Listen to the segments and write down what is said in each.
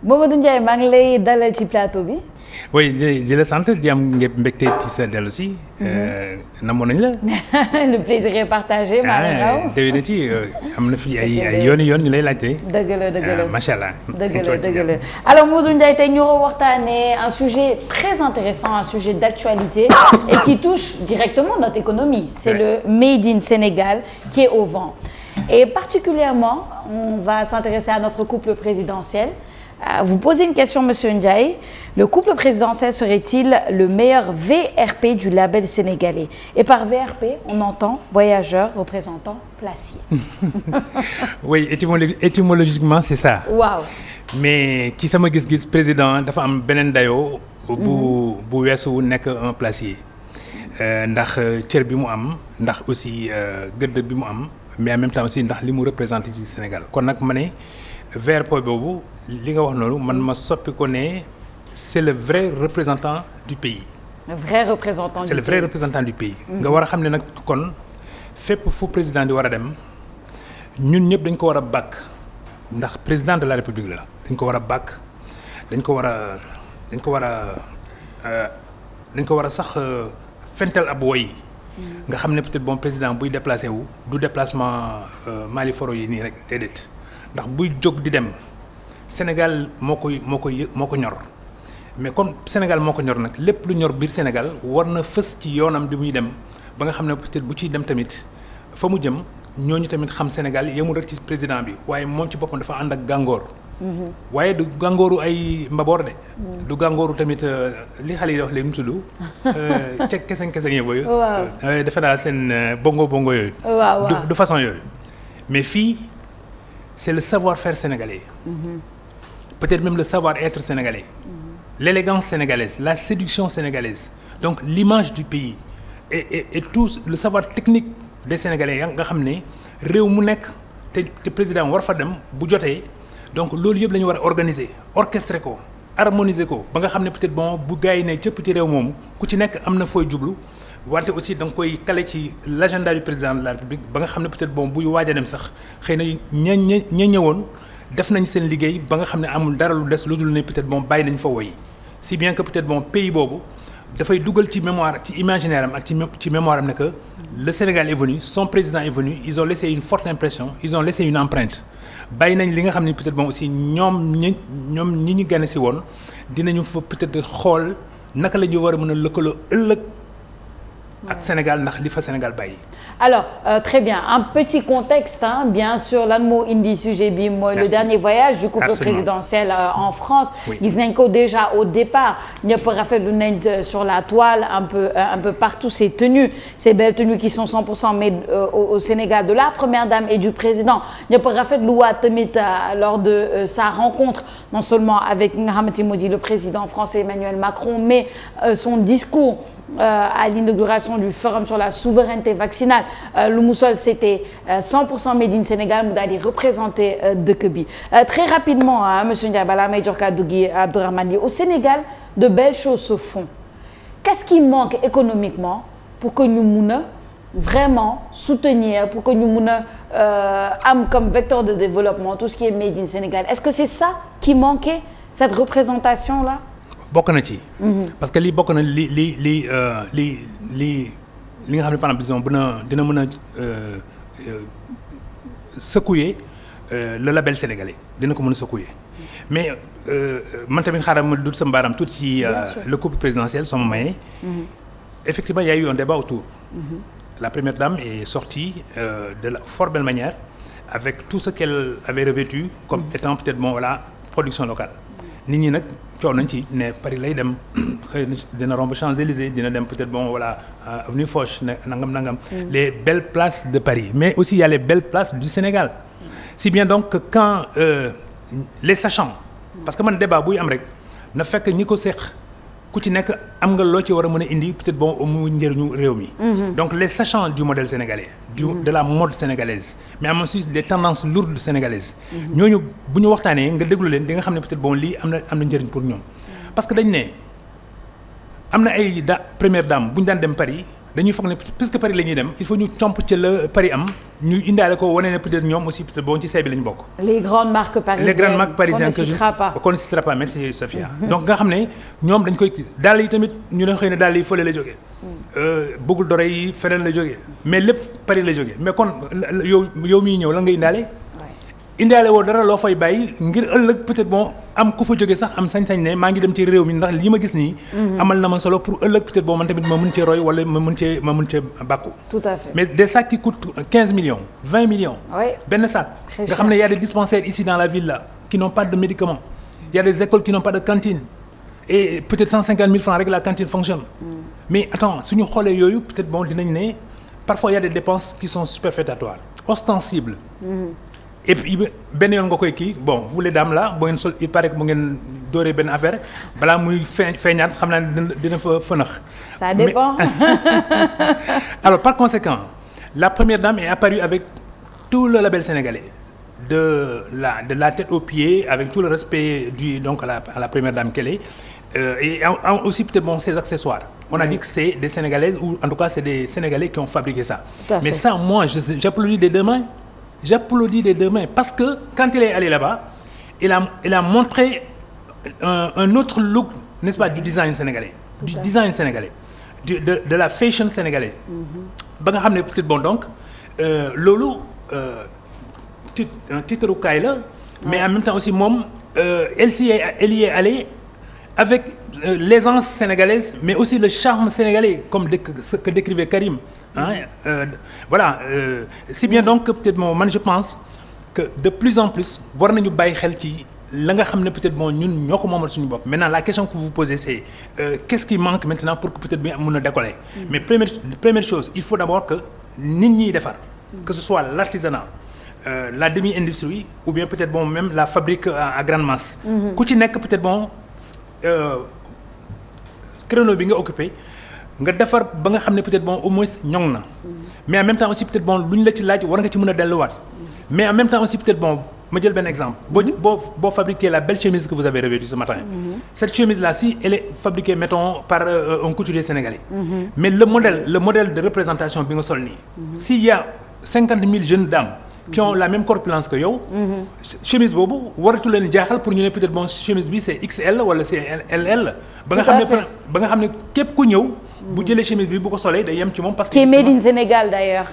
Mamadou Ndiaye maa ngi lay dalal ci plateau bi. oui di la sant di am mbégte ci sa dellu si. namoon nañ la. le plaisir est partagé. maa ngi raw déwénati am na fi ay yoon ñu lay laajte. dëgg la macha allah. dëgg la alors Mamadou Ndiaye tey ñu waxtaanee un sujet très intéressant, un sujet d'actualité et qui touche directement notre économie. C'est le Made in Sénégal qui est au vent. Et particulièrement, on va s'intéresser à notre couple présidentiel. Vous posez une question, Monsieur Ndiaye. Le couple présidentiel serait-il le meilleur VRP du label sénégalais? Et par VRP, on entend voyageur représentant placier. Oui, étymologiquement, c'est ça. Waaw. Mais ci sama gis-gis président dafa am beneen dayoo. bu weesu nekk un placier. ndax cër bi mu am ndax aussi gëdd bi mu am mais en même temps aussi ndax li mu représenté ci Sénégal kon nag ma ne VRP boobu li nga wax noonu man ma soppi ko ne c'est le vrai représentant du pays. Le vrai représentant du pays. C'est le vrai représentant du pays. nga war a xam ne nag kon fépp fu président di war a dem ñun ñëpp dañ ko war a bàkk ndax président de la République la dañ ko war a bàkk dañ ko war a sax fental ab woy nga xam ne peut-être bon président buy déplacé wu du déplacement Mali foro yi nii rek déedéet ndax buy jóg di dem Sénégal moo ko ñor mais comme Sénégal moo ko ñor nag lépp lu ñor biir Sénégal war na fës ci yoonam bi muy dem ba nga xam ne peut-être bu ciy dem tamit fa mu jëm ñooñu tamit xam Sénégal yemul rek ci président bi waaye moom ci boppam dafa ànd ak gàngoor. waaye du gàngooru ay mbaboor de. du gàngooru tamit li xale yi wax léegi mu tudd. ceg keseng yooyu. waaw defe naa seen bongo yooyu. waaw du façon yooyu. mais fii c'est le savoir-faire sénégalais. Peut-être même le savoir-être sénégalais. L'élégance sénégalaise, la séduction sénégalaise. Donc l'image du pays et tout le savoir technique des Sénégalais nga xam ne réew mu nekk te président war fa dem bu jotee. donc loolu yëpp la ñu war a organiser orchestrer ko harmoniser ko ba nga xam ne peut-être bon bu gars yi ne cëpp ci réew moomu ku ci nekk am na fooy jublu wante aussi da nga koy kale ci l'agenda du président de la République ba nga xam ne peut-être bon buy waaj a dem sax xëy na ña ñëwoon def nañ seen liggéey ba nga xam ne amul dara lu des lu dul ne peut-être bon bàyyi nañ fa woy si bien que peut-être bon pays boobu dafay dugal ci mémoire ci imaginaire am ak ci mémoire am ne que le Sénégal est venu son président est venu ils ont laissé une forte impression ils ont laissé une empreinte bàyyi nañ li nga xam ne peut-être bon aussi ñoom ñi ñu gane si woon dinañu fa peut-être xool naka la ñu war a mën a lëkkaloo ëllëg ak Sénégal ndax li fa Sénégal bàyyi. alors très bien un petit contexte bien sûr lan moo indi sujet bi mooy le dernier voyage du couple présidentiel en France. gis nañ ko déjà au départ ñëpp rafetlu nañ sur la toile un peu partout ces belles tenues qui sont 100% made au Sénégal de la première dame et du président ñëpp rafetlu waa tamit lors de sa rencontre non seulement avec nga xamante ni moo di le président français Emmanuel Macron mais son discours à l'inauguration du forum sur la souveraineté vaccinale lu mu sol c'était 100% made in Sénégal mu daal di représenter dëkk bi très rapidement monsieur Ndiaye balaa may jox kàddu gi Abdourahmane au Sénégal de belles choses se font qu'est-ce qui manque économiquement pour que ñu mun a vraiment soutenir pour que ñu mun a am comme vecteur de développement tout ce qui est made in Sénégal est-ce que c'est ça qui manquait cette représentation là. bokk na ci. parce que lii bokk na li nga xam ne par exemple disons dina mën a secouer le label sénégalais dina ko mën a secouer mais man tamit xaaral ma dut sa mbaaram tuuti ci le couple présidentiel soo ma mayee. effectivement il y a eu un débat autour. La première dame est sortie de la fort belle manière avec tout ce qu'elle avait revêtu comme étant peut-être bon voilà production locale. nit ñi nag coow nañ ci ne Paris lay dem xëy na dina romb Champs-Élysées dina dem peut-être bon voilà avenue Foch nangam. les belles places de Paris mais aussi il y a les belles places du Sénégal. si bien donc que quand les sachants parce que man débat buy am rek na fekk ñi ko seq ku ci nekk am nga loo ci war a mën a indi peut-être bon mu njëriñu réew mi. donc les sachants du modèle sénégalais. de la mode sénégalaise mais am aussi des tendances lourdes sénégalaises. ñooñu bu ñu waxtaanee nga déglu leen di nga xam ne peut-être bon lii am na njëriñ pour ñoom. parce que dañ ne am na ay première dame bu ñu daan dem Paris dañuy foog ne puisque Paris la ñuy dem il faut ñu comp ci la Paris am ñu indaale ko wane ne peut-être ñoom aussi peut-être bon ci say bi la ñu bokk. les grandes marques parisiennes qu'on ne citera pas merci Sophia. donc nga xam ne ñoom dañ koy dàll yi tamit ñu ne xëy na dàll yi fële la jógee. bëggul dore yi feneen la jógee mais lépp Paris la jógee mais kon yow miy ñëw la nga indaale. indaale woo dara loo fay bàyyi ngir ëllëg peut-être bon am ku fa jógee sax am sañ-sañ ne maa ngi dem ci réew mi ndax li ma gis nii. amal na ma solo pour ëllëg peut-être bon man tamit ma mën cee roy wala ma mën cee bàkku. tout à fait mais des sacs qui coûtent 15 millions 20 millions. oui benn sac. nga xam ne y a des dispensaires ici dans la ville là qui n'ont pas de médicaments. y a des écoles qui n'ont pas de cantine et peut-être 150 000 francs rek la cantine fonctionne. mais attends suñu xoolee yooyu peut-être bon dinañ ne parfois y a des dépenses qui sont superfétatoires ostensibles. et puis benn yoon nga koy kii bon vous les dames là boo ngeen sol il paraît que bu ngeen dooree benn affaire balaa muy feeñaat xam naa dina fa fënax. ça dépend. alors par conséquent la première dame est apparue avec tout le label sénégalais de la tête aux pieds avec tout le respect donc à la première dame qu'elle est et aussi peut-être bon ses accessoires. On a dit que c'est des Sénégalaises ou en tout cas c'est des Sénégalais qui ont fabriqué ça. Mais ça moi j'applaudis des deux mains. J'applaudis des deux mains parce que quand il est allé là-bas, il a montré un autre look, n'est-ce pas, du design sénégalais, de la fashion sénégalaise. ba nga xam ne peut-être bon donc loolu titre kaay la, mais en même temps aussi moom elle y est allée avec l'aisance sénégalaise, mais aussi le charme sénégalais, comme ce que décrivait Karim. Voilà si bien donc peut-être man je pense que de plus en plus war nañu bàyyi xel ci la nga xam ne peut-être bon ñun ñoo ko moomal suñu bopp. Maintenant la question que vous posez c'est qu'est-ce qui manque maintenant pour que peut-être bi mën a décoller. Mais première chose il faut d'abord que nit ñiy defar que ce soit l'artisanat la demi-industrie ou bien peut-être bon même la fabrique à grande masse. ku ci nekk peut-être bon créneau bi nga occupé nga defar ba nga xam ne peut-être bon au moins ñoŋ na. mais en même temps aussi peut-être bon lu ñu la ci laaj war nga ci mën a delluwaat. mais en même temps aussi peut-être bon ma jël benn exemple boo fabriquer la belle chemise que vous avez revêtue ce matin. Cette chemise là si elle est fabriquée mettons par un couturier sénégalais. Mais le modèle de représentation bi nga sol nii. S'il y a 50 000 jeunes dames. qui ont la même corpulence que yow. chemise boobu waratu leen jaaxal pour ñu ne peut-être bon chemise bi c'est XL wala c'est LL. ba nga xam ne képp ku ñëw. bu jëlee chemise bi bu ko solee day yem ci moom parce que. qui est made in Sénégal d'ailleurs.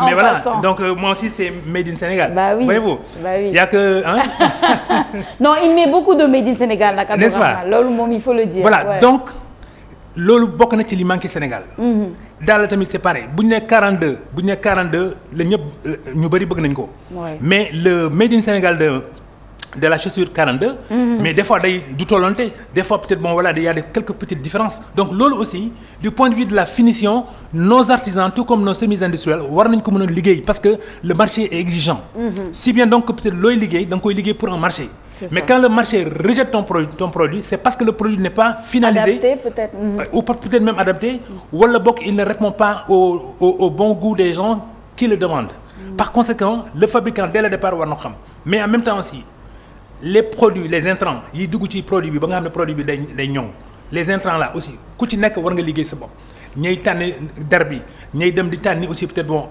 mais voilà donc moi aussi c'est made in Sénégal. bah oui voyez-vous. bah oui y a que hein. non il met beaucoup de made in Sénégal nag. n'est-ce pas loolu moom il faut le dire. voilà ouais. Donc loolu bokk na ci li manqué Sénégal. daal tamit c'est pareil bu ñu nee 42 la ñëpp ñu bari bëgg nañ ko. mais le made in Sénégal de la chaussure 42. mais des fois day du tollante des fois peut-être bon voilà il y a quelques petites différences. Donc loolu aussi du point de vue de la finition nos artisans tout comme nos semis industriels war nañ ko mën a liggéey parce que le marché est exigeant. Si bien donc peut-être looy liggéey da nga koy liggéey pour un marché. Mais quand le marché rejette ton produit, c'est parce que le produit n'est pas finalisé. Adapté peut-être. Ou peut-être même adapté. Ou le boc, il ne répond pas au bon goût des gens qui le demandent. Par conséquent, le fabricant dès le départ war na xam. Mais en même temps aussi, les produits, les intrants, yi dugg ci produit bi ba nga xam ne produit bi day ñoŋ. Les intrants là aussi ku ci nekk war nga liggéey sa bopp. ñay tànni der bi ñay dem di tànni aussi peut-être bon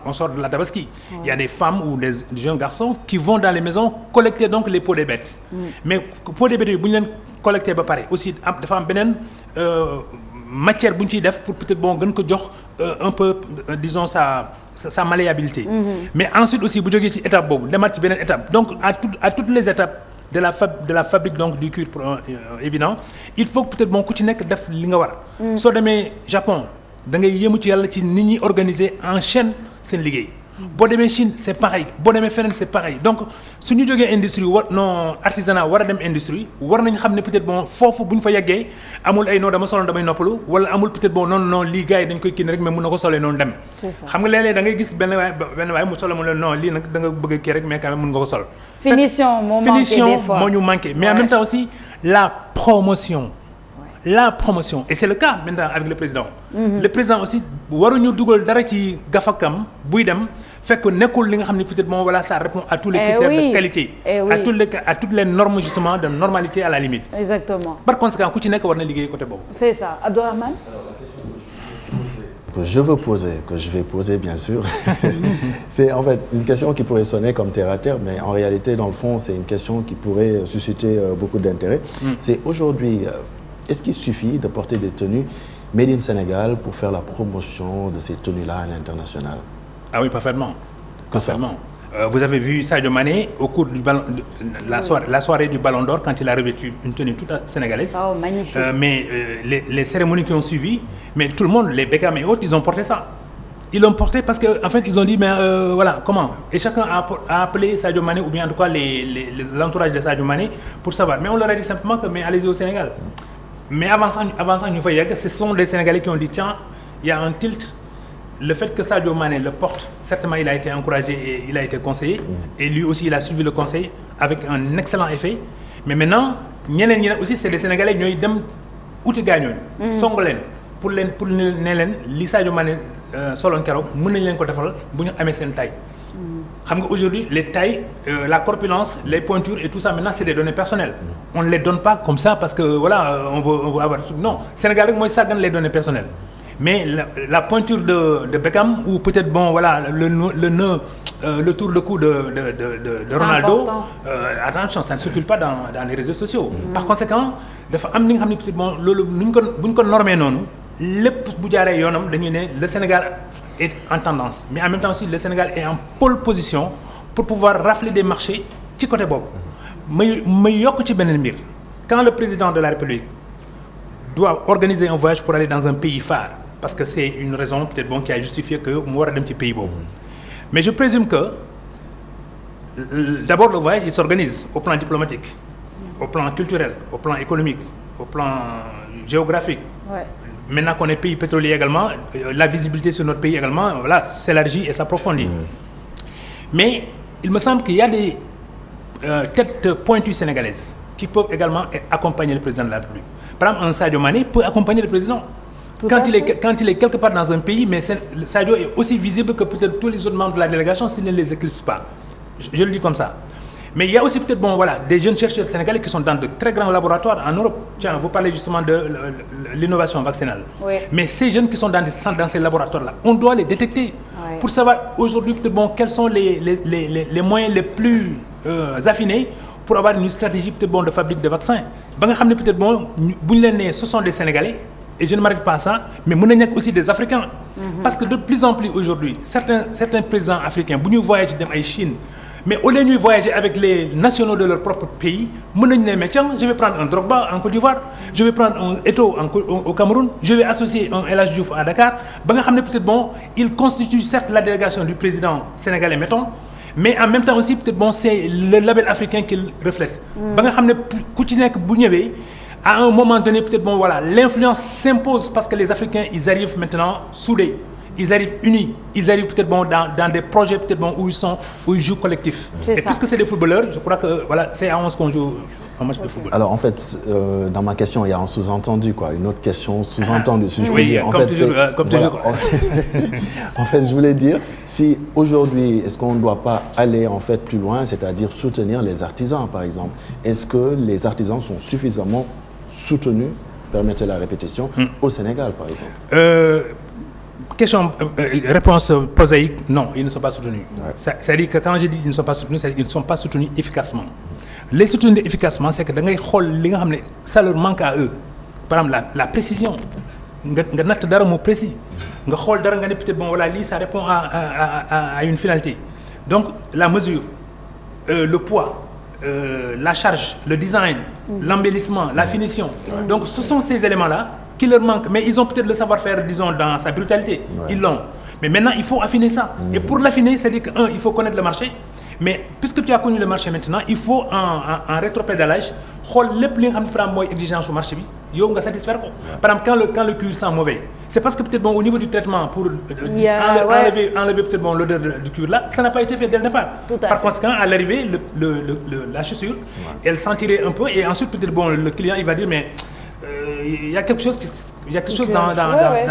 on sort de la tabaski. Il y a des femmes ou des jeunes garçons qui vont dans les maisons collecter donc les peaux des bêtes. Mais peaux des bêtes yi bu ñu leen collecter ba pare aussi dafa am beneen matière bu ñu ciy def pour peut-être bon gën ko jox un peu disons sa malléabilité. Mais ensuite aussi bu jógee ci étape boobu demaat ci beneen étape donc à toutes les étapes. de la fabrique donc du cuir évident il faut que peut-être bon ku ci nekk def li nga war. soo demee Japon da ngay yéemu ci yàlla ci nit ñi organiser en chaîne seen liggéey. boo demee Chine c'est pareil boo demee feneen c'est pareil donc su ñu jógee industrie non artisanat war a dem industrie war nañ xam ne peut-être bon foofu bu ñu fa yeggee amul ay non dama soloon damay noppalu wala amul peut-être bon non lii gars yi dañ koy kii rek mais mun na ko solee noonu dem. xam nga léeg-léeg da ngay gis benn waay mu solo mu ne non lii nag da nga bëgg a kii rek mais quand même mun nga ko sol. finition moo ñu manqué mais en même temps aussi la promotion. La promotion et c'est le cas maintenant avec le président. Le président aussi waruñu dugal dara ci gafakam buy dem fekk nekkul li nga xam ne peut-être bon voilà ça répond à tous les critères de qualité. À toutes les normes justement de normalité à la limite. Exactement. Par conséquent ku ci nekk war na liggéey côté boobu. C'est ça Abdourahmane. Alors la question que je que je vais poser bien sûr, c'est en fait une question qui pourrait sonner comme terre à terre, mais en réalité, dans le fond, c'est une question qui pourrait susciter beaucoup d'intérêt. C'est aujourd'hui, est-ce qu'il suffit de porter des tenues Made in Sénégal pour faire la promotion de ces tenues-là à l'international? Ah oui, parfaitement. Parfaitement. Vous avez vu Sadio Mané au cours du ballon, la soirée du Ballon d'Or quand il a revêtu une tenue toute sénégalaise. Oh, magnifique. Mais les cérémonies qui ont suivi, mais tout le monde, les Beckham et autres, ils ont porté ça. Ils l'ont porté parce qu'en fait, ils ont dit, mais voilà, comment? Et chacun a appelé Sadio Mané, ou bien en tout cas l'entourage de Sadio Mané, pour savoir. Mais on leur a dit simplement que, mais allez-y au Sénégal. Mais avant ça, ce sont des Sénégalais qui ont dit, tiens, il y a un tilt. Le fait que Sadio Mané le porte, certainement il a été encouragé et il a été conseillé. Et lui aussi, il a suivi le conseil avec un excellent effet. Mais maintenant, ñeneen aussi, c'est des Sénégalais qui ont dem outi gaañoon song leen pour ne leen li Sadio Mané soloon keroog mën nañ leen ko defal bu ñu amee seen taille. Xam nga aujourd'hui les tailles, la corpulence, les pointures et tout ça maintenant c'est des données personnelles. On ne les donne pas comme ça parce que voilà on veut avoir non Sénégal rek mooy sàggan les données personnelles. Mais la pointure de Beckham ou peut-être bon voilà le nœud le tour de cou de Ronaldo, attention, ça ne circule pas dans les réseaux sociaux. Par conséquent, dafa am li nga xam ne peut-être bon loolu buñ ko normé noonu lépp bu jaaree yoonam dañuy ne le Sénégal est en tendance, mais en même temps aussi le Sénégal est en pole position pour pouvoir rafler des marchés ci côté boobu. may yokk ci beneen mbir quand le président de la République doit organiser un voyage pour aller dans un pays phare, parce que c'est une raison peut-être bon qui a justifié que mu war a dem ci pays boobu. Mais je présume que d'abord le voyage il s'organise au plan diplomatique, au plan culturel, au plan économique, au plan géographique. Ouais. Maintenant qu'on est pays pétrolier également, la visibilité sur notre pays également, voilà, s'élargit et s'approfondit. Mais il me semble qu'il y a des têtes pointues sénégalaises qui peuvent également accompagner le président de la République. Par exemple, un Sadio Mané peut accompagner le président. Quand il est quelque part dans un pays, mais Sadio est aussi visible que peut-être tous les autres membres de la délégation s'il ne les éclipse pas. Je le dis comme ça. Mais il y a aussi peut-être bon, voilà, des jeunes chercheurs sénégalais qui sont dans de très grands laboratoires en Europe. Tiens, vous parlez justement de l'innovation vaccinale. Oui. Mais ces jeunes qui sont dans ces laboratoires-là, on doit les détecter pour savoir aujourd'hui peut-être bon, quels sont les moyens les plus affinés pour avoir une stratégie peut-être bon de fabrique de vaccins. Peut-être bon, ce sont des Sénégalais. Et je ne m'arrête pas à ça, mais il y a aussi des Africains. Parce que de plus en plus aujourd'hui, certains présidents africains, si ils voyagent en Chine, mais au lieu de voyager avec les nationaux de leur propre pays, je vais prendre un Drogba en Côte d'Ivoire, je vais prendre un Eto'o au Cameroun, je vais associer un El Hadji Diouf à Dakar. Peut-être bon, il constitue certes la délégation du président sénégalais, mettons, mais en même temps aussi, peut-être bon, c'est le label africain qu'il reflète. À un moment donné, peut-être bon, voilà, l'influence s'impose parce que les Africains, ils arrivent maintenant soudés, ils arrivent unis, ils arrivent peut-être bon dans des projets peut-être bon où ils jouent collectif. Et puisque c'est des footballeurs, je crois que voilà, c'est à 11 qu'on joue un match de football. Alors en fait, dans ma question, il y a un sous-entendu quoi, une autre question sous-entendue. Si je peux oui, dire. En comme fait, toujours. Voilà, en fait, je voulais dire, si aujourd'hui, est-ce qu'on ne doit pas aller en fait plus loin, c'est-à-dire soutenir les artisans, par exemple. Est-ce que les artisans sont suffisamment soutenus, permettez la répétition, au Sénégal, par exemple? Réponse prosaïque, non, ils ne sont pas soutenus. Ouais. C'est-à-dire que quand je dis qu'ils ne sont pas soutenus, c'est-à-dire qu'ils ne sont pas soutenus efficacement. Les soutenir efficacement, c'est que ça leur manque à eux. Par exemple, la précision. Précis. Peut-être bon, voilà, ça répond à une finalité. Donc, la mesure, le poids, la charge, le design, l'embellissement, la finition. Donc ce sont ces éléments-là qui leur manquent. Mais ils ont peut-être le savoir-faire, disons, dans sa brutalité. Ils l'ont. Mais maintenant, il faut affiner ça. Et pour l'affiner, c'est-à-dire que, il faut connaître le marché. Mais puisque tu as connu le marché maintenant, il faut un rétropédalage. Les plus grandes exigences au marché, il faut satisfaire. Par exemple, quand le cuir sent mauvais, c'est parce que peut-être bon, au niveau du traitement pour enlever peut-être bon, l'odeur du cuir là, ça n'a pas été fait dès le départ. Par conséquent, à l'arrivée, la chaussure, elle sentirait un peu et ensuite peut-être bon, le client il va dire mais il y a quelque chose dans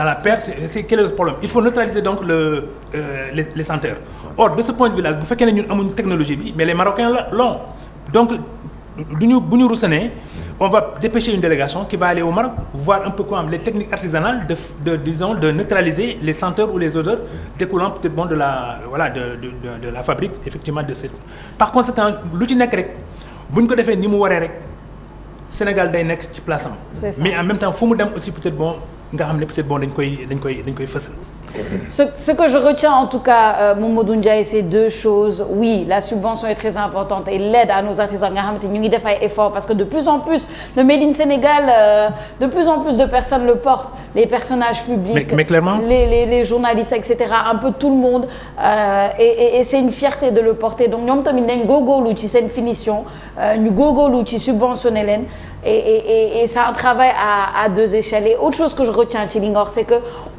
la paire, c'est quel est le problème? Il faut neutraliser donc les senteurs. Or, de ce point de vue-là, vous faites qu'il y a une technologie, mais les Marocains l'ont. Donc, nous roussanez, on va dépêcher une délégation qui va aller au Maroc voir un peu les techniques artisanales de neutraliser les senteurs ou les odeurs découlant peut-être de la fabrique effectivement de cette. Par conséquent lu ci nekk rek bu ñu ko defee ni mu waree rek Sénégal day nekk ci place am. Mais en même temps fu mu dem aussi peut-être nga xam ne peut-être dañ koy fësal. Ce que je retiens en tout cas Mamadou Ndiaye, c'est deux choses. Oui, la subvention est très importante et l'aide à nos artisans nga xamante ñu ngi def ay efforts parce que de plus en plus le Made in Sénégal de plus en plus de personnes le portent, les personnages publics, mais clairement les journalistes etc. un peu tout le monde et c'est une fierté de le porter donc ñoom tamit nañ góorgóorlu ci seen finition ñu góorgóorlu ci subventionner leen et c'est un travail à deux échelles. Et autre chose que je retiens ci li nga wax c'est que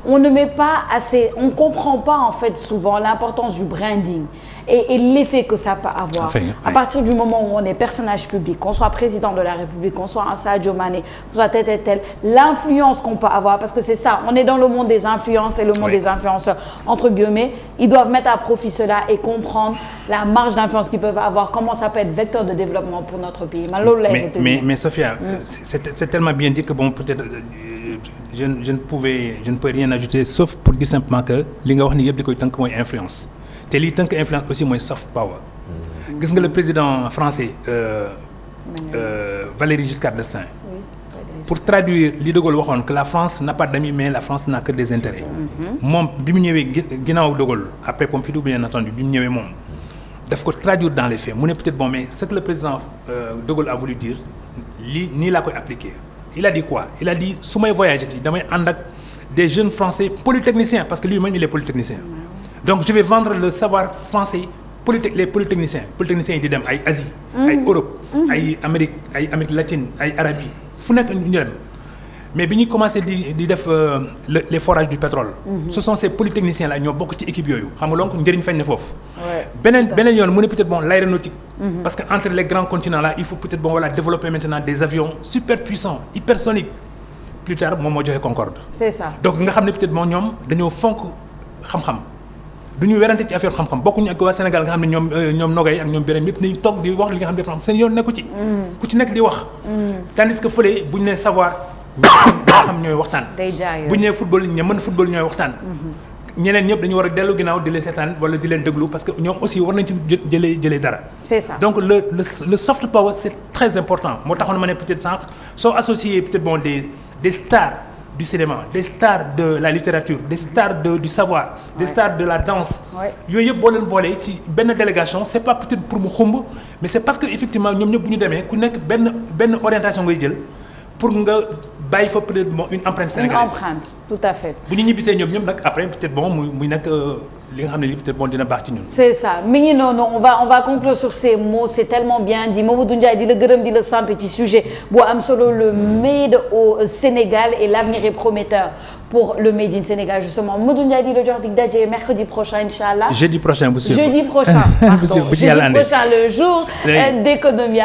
on ne met pas assez, on comprend pas en fait souvent l'importance du branding et l'effet que ça peut avoir. À partir du moment où on est personnage public, qu'on soit président de la République, qu'on soit un Sadio Mané, qu'on soit tel, l'influence qu'on peut avoir, parce que c'est ça, on est dans le monde des influences et le monde des influenceurs, entre guillemets, ils doivent mettre à profit cela et comprendre la marge d'influence qu'ils peuvent avoir, comment ça peut être vecteur de développement pour notre pays. Mais Sophia, c'est tellement bien dit que bon, peut-être je ne peux rien ajouter sauf pour dire simplement que li nga wax ni yëpp di koy tënk mooy influence te li tënk influence aussi mooy soft power. Gis nga le président français Valéry Giscard d'Estaing pour traduire li De Gaulle waxoon que la France n'a pas d'amis mais la France n'a que des intérêts. moom bi mu ñëwee ginnaaw De Gaulle après Pompidou bien entendu bi mu ñëwee moom daf ko traduire dans les faits mu ne peut-être mais ce que le président De Gaulle a voulu dire lii nii laa koy appliquer. Il a dit quoi? Il a dit su may voyager ci damay ànd ak des jeunes français polytechniciens parce que lui-même il est polytechnicien. Donc je vais vendre le savoir français les polytechniciens yi di dem ay Asie. ay Europe. ay Amérique latine ay Arabie fu nekk ñu dem mais bi ñuy commencé di def les forages du pétrole. Ce sont ces polytechniciens là ñoo bokk ci équipe yooyu xam nga donc njëriñ feeñ na foofu. beneen yoon mu ne peut-être l'aéronautique. Parce que entre les grands continents là il faut peut-être développer maintenant des avions super puissants hypersoniques plus tard moom moo joxe Concorde. C'est ça. Donc nga xam ne peut-être ñoom dañoo fonk xam-xam du ñu werante ci affaire xam-xam bokkuñu ak waa Sénégal nga xam ne ñoom Nogay ak ñoom Birame yëpp nañu toog di wax li nga xam ne dafa xam seen yoon nekku ci. ku ci nekk di wax. Tandis que fële bu ñu nee savoir nga xam ñooy waxtaan. day jaay bu ñu nee football ña mën football ñooy waxtaan. ñeneen ñëpp dañu war a dellu ginnaaw di leen seetaan wala di leen déglu parce que ñoom aussi war nañ ci jëlee dara. C'est ça. Donc le soft power c'est très important moo taxoon ma ne peut-être sànq soo associé peut-être des stars du cinéma des stars de la littérature des stars du savoir. des stars de la danse. yooyu yëpp boo leen boolee ci benn délégation c'est pas peut-être pour mu xumb mais c'est parce que effectivement ñoom ñëpp bu ñu demee ku nekk benn orientation ngay jël pour nga. bàyyi fa peut-être une empreinte sénégalaise. Une empreinte, tout à fait. bu ñu ñibbisee ñoom nag après peut-être muy nekk li nga xam ne lii peut-être dina baax ci ñun. C'est ça mi ngi noonu on va conclure sur ces mots c'est tellement bien dit Mamadou Ndiaye di la gërëm di la sant ci sujet bu am solo le Made au Sénégal et l'avenir est prometteur pour le Made in Sénégal justement Mamadou Ndiaye di la jox dig daje mercredi prochain inchallah. Jeudi prochain bu jeudi prochain pardon jeudi prochain le jour d'économie.